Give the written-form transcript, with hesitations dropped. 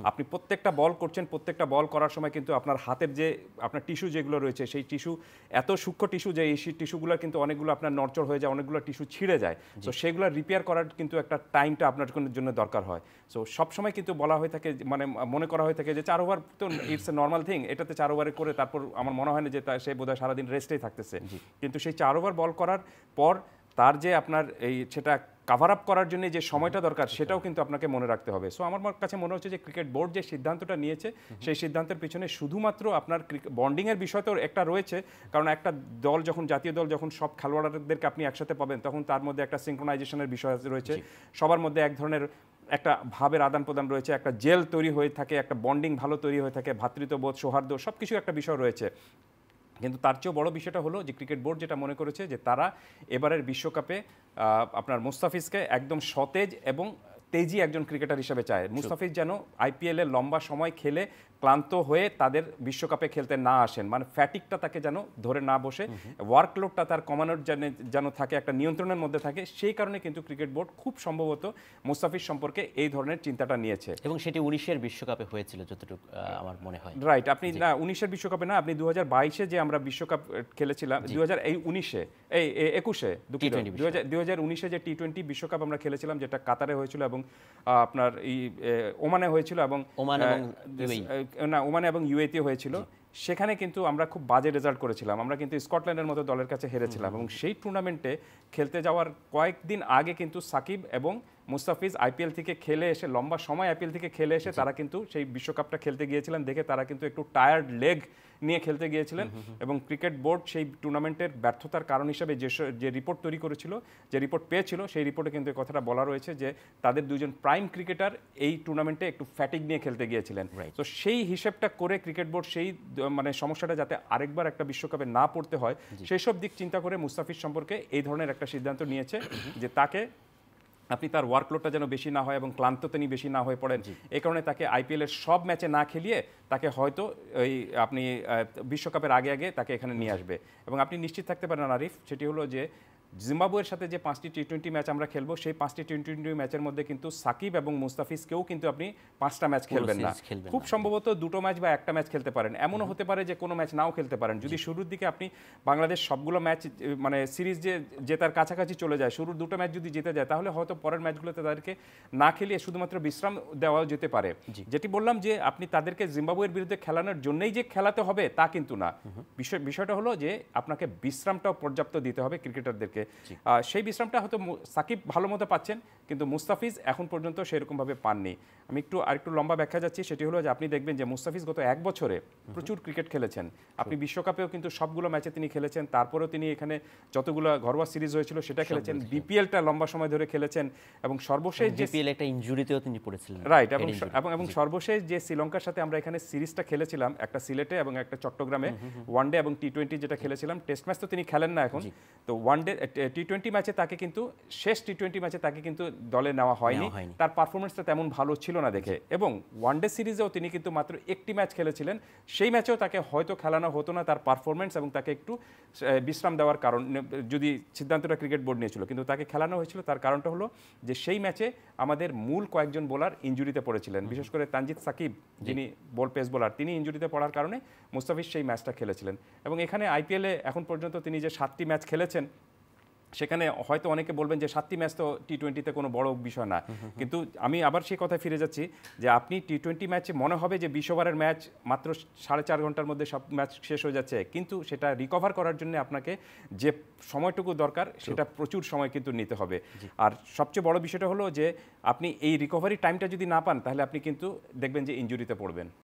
আপনি প্রত্যেকটা বল করছেন, প্রত্যেকটা বল করার সময় কিন্তু আপনার হাতের যে আপনার টিস্যু যেগুলো রয়েছে, সেই টিস্যু এত সূক্ষ্ম টিস্যু যে এই টিস্যুগুলো কিন্তু অনেকগুলো আপনার নড়চড় হয়ে যায়, অনেকগুলো টিস্যু ছিঁড়ে যায়। তো সেগুলো রিপেয়ার করার কিন্তু একটা টাইমটা আপনার জন্য দরকার হয়। সো সবসময় কিন্তু বলা হয়ে থাকে, মানে মনে করা হয়ে থাকে যে 4 ওভার তো ইটস এ নর্মাল থিং, এটাতে 4 ওভারে করে তারপর আমার মনে হয় না যে সে বোধহয় সারাদিন রেস্টেই থাকতেছে। কিন্তু সেই 4 ওভার বল করার পর তার যে আপনার এই সেটা কাভার আপ করার জন্য যে সময়টা দরকার সেটাও কিন্তু আপনাকে মনে রাখতে হবে। সো আমার কাছে মনে হচ্ছে যে ক্রিকেট বোর্ড যে সিদ্ধান্তটা নিয়েছে সেই সিদ্ধান্তের পিছনে শুধুমাত্র আপনার বন্ডিংয়ের বিষয় তো একটা রয়েছে, কারণ একটা দল যখন, জাতীয় দল যখন সব খেলোয়াড়দেরকে আপনি একসাথে পাবেন তখন তার মধ্যে একটা সিনক্রোনাইজেশনের বিষয় রয়েছে, সবার মধ্যে এক ধরনের একটা ভাবের আদান প্রদান রয়েছে, একটা জেল তৈরি হয়ে থাকে, একটা বন্ডিং ভালো তৈরি হয়ে থাকে, ভ্রাতৃত্ববোধ, সৌহার্দ্য সব কিছু একটা বিষয় রয়েছে। কিন্তু তার চেয়েও বড় বিষয়টা হলো যে ক্রিকেট বোর্ড যেটা মনে করেছে যে তারা এবারের বিশ্বকাপে আপনার মুস্তাফিজকে একদম সতেজ এবং তেজি একজন ক্রিকেটার হিসেবে চায়। মুস্তাফিজ যেন আইপিএলে লম্বা সময় খেলে ক্লান্ত হয়ে তাদের বিশ্বকাপে খেলতে না আসেন, মানে ফ্যাটিকটা তাকে যেন ধরে না বসে, ওয়ার্কলোডটা তার কমানোর যেন থাকে, একটা নিয়ন্ত্রণের মধ্যে থাকে। সেই কারণে কিন্তু ক্রিকেট বোর্ড খুব সম্ভবত মুস্তাফিজ সম্পর্কে এই ধরনের চিন্তাটা নিয়েছে। এবং সেটি 19-এর বিশ্বকাপে হয়েছিল যতটুকু আমার মনে হয়। রাইট, আপনি না 19-এর বিশ্বকাপে না, আপনি 2022-এ যে আমরা বিশ্বকাপ খেলেছিলাম, 2019-এ এই 21-এ 2019-এ যে টি-20 বিশ্বকাপ আমরা খেলেছিলাম, যেটা কাতারে হয়েছিল এবং আপনার এই ওমানে হয়েছিল এবং ওমানে এবং ইউএতে হয়েছিল, সেখানে কিন্তু আমরা খুব বাজে রেজাল্ট করেছিলাম। আমরা কিন্তু স্কটল্যান্ডের মতো দলের কাছে হেরেছিলাম এবং সেই টুর্নামেন্টে খেলতে যাওয়ার কয়েকদিন আগে কিন্তু সাকিব এবং মুস্তাফিজ আইপিএল থেকে খেলে এসে, লম্বা সময় আইপিএল থেকে খেলে এসে তারা কিন্তু সেই বিশ্বকাপটা খেলতে গিয়েছিলেন, দেখে তারা কিন্তু একটু টায়ার্ড লেগ নিয়ে খেলতে গিয়েছিলেন। এবং ক্রিকেট বোর্ড সেই টুর্নামেন্টের ব্যর্থতার কারণ হিসেবে যে রিপোর্ট তৈরি করেছিল, যে রিপোর্ট পেয়েছিল, সেই রিপোর্টে কিন্তু এই কথাটা বলা রয়েছে যে তাদের দুজন প্রাইম ক্রিকেটার এই টুর্নামেন্টে একটু ফ্যাটিক নিয়ে খেলতে গিয়েছিলেন। তো সেই হিসেবটা করে ক্রিকেট বোর্ড সেই মানে সমস্যাটা যাতে আরেকবার একটা বিশ্বকাপে না পড়তে হয় সেই সব দিক চিন্তা করে মুস্তাফিজ সম্পর্কে এই ধরনের একটা সিদ্ধান্ত নিয়েছে যে তাকে আপনি তার ওয়ার্কলোডটা যেন বেশি না হয় এবং ক্লান্ত তিনি বেশি না হয়ে পড়েন। এই কারণে তাকে আইপিএলের সব ম্যাচে না খেলিয়ে তাকে হয়তো ওই আপনি বিশ্বকাপের আগে আগে তাকে এখানে নিয়ে আসবে। এবং আপনি নিশ্চিত থাকতে পারেন আরিফ, সেটি হলো যে জিম্বাবুয়ের সাথে যে 5টি টি-20 ম্যাচ আমরা খেলবো, সেই 5টি টি-20 ম্যাচের মধ্যে কিন্তু সাকিব এবং মুস্তাফিজকেও কিন্তু আপনি 5টা ম্যাচ খেলবেন না, খুব সম্ভবত 2টো ম্যাচ বা 1টা ম্যাচ খেলতে পারেন। এমনও হতে পারে যে কোনো ম্যাচ নাও খেলতে পারেন। যদি শুরুর দিকে আপনি বাংলাদেশ সবগুলো ম্যাচ মানে সিরিজ যে জেতার কাছাকাছি চলে যায়, শুরুর 2টো ম্যাচ যদি জিতে যায়, তাহলে হয়তো পরের ম্যাচগুলোতে তাদেরকে না খেলিয়ে শুধুমাত্র বিশ্রাম দেওয়া যেতে পারে। যেটি বললাম যে আপনি তাদেরকে জিম্বাবুয়ের বিরুদ্ধে খেলানোর জন্যই যে খেলাতে হবে তা কিন্তু না। বিষয়টা হলো যে আপনাকে বিশ্রামটাও পর্যাপ্ত দিতে হবে ক্রিকেটারদেরকে। সেই বিশ্রামটা হয়তো সাকিব ভালো মতো পাচ্ছেন, কিন্তু মুস্তাফিজ এখন পর্যন্ত সেরকমভাবে পাননি। আমি আরেকটু লম্বা ব্যাখ্যা যাচ্ছি, সেটি হলো যে আপনি দেখবেন যে মুস্তাফিজ গত 1 বছরে প্রচুর ক্রিকেট খেলেছেন। আপনি বিশ্বকাপেও কিন্তু সবগুলো ম্যাচে তিনি খেলেছেন, তারপরেও তিনি এখানে যতগুলো ঘরোয়া সিরিজ হয়েছিল সেটা খেলেছেন, বিপিএলটা লম্বা সময় ধরে খেলেছেন এবং সর্বশেষ যে বিপিএল একটা ইনজুরিতেও তিনি পড়েছিলেন। রাইট, এবং সর্বশেষ যে শ্রীলঙ্কার সাথে আমরা এখানে সিরিজটা খেলেছিলাম, একটা সিলেটে এবং একটা চট্টগ্রামে, ওয়ানডে এবং টি-20 যেটা খেলেছিলাম, টেস্ট ম্যাচ তো তিনি খেলেন না এখন। তো ওয়ানডে টি-20 ম্যাচে তাকে কিন্তু শেষ টি-20 ম্যাচে তাকে কিন্তু দলে নেওয়া হয়নি, তার পারফরমেন্সটা তেমন ভালো ছিল না দেখে। এবং ওয়ানডে সিরিজেও তিনি কিন্তু মাত্র একটি ম্যাচ খেলেছিলেন, সেই ম্যাচেও তাকে হয়তো খেলানো হতো না তার পারফরমেন্স এবং তাকে একটু বিশ্রাম দেওয়ার কারণ যদি সিদ্ধান্তটা ক্রিকেট বোর্ড নিয়েছিল, কিন্তু তাকে খেলানো হয়েছিল। তার কারণটা হলো যে সেই ম্যাচে আমাদের মূল কয়েকজন বোলার ইনজুরিতে পড়েছিলেন, বিশেষ করে তানজিদ সাকিব যিনি পেস বোলার, তিনি ইনজুরিতে পড়ার কারণে মুস্তাফিজ সেই ম্যাচটা খেলেছিলেন। এবং এখানে আইপিএলে এখন পর্যন্ত তিনি যে 7টি ম্যাচ খেলেছেন, সেখানে হয়তো অনেকে বলবেন যে 7টি ম্যাচ তো টি-20-তে কোনো বড় বিষয় না, কিন্তু আমি আবার সেই কথায় ফিরে যাচ্ছি যে আপনি টি-20 ম্যাচে মনে হবে যে 20 ওভারের ম্যাচ মাত্র 4.5 ঘন্টার মধ্যে সব ম্যাচ শেষ হয়ে যাচ্ছে, কিন্তু সেটা রিকভার করার জন্য আপনাকে যে সময়টুকু দরকার সেটা প্রচুর সময় কিন্তু নিতে হবে। আর সবচেয়ে বড় বিষয়টা হলো যে আপনি এই রিকভারি টাইমটা যদি না পান, তাহলে আপনি কিন্তু দেখবেন যে ইনজুরিতে পড়বেন।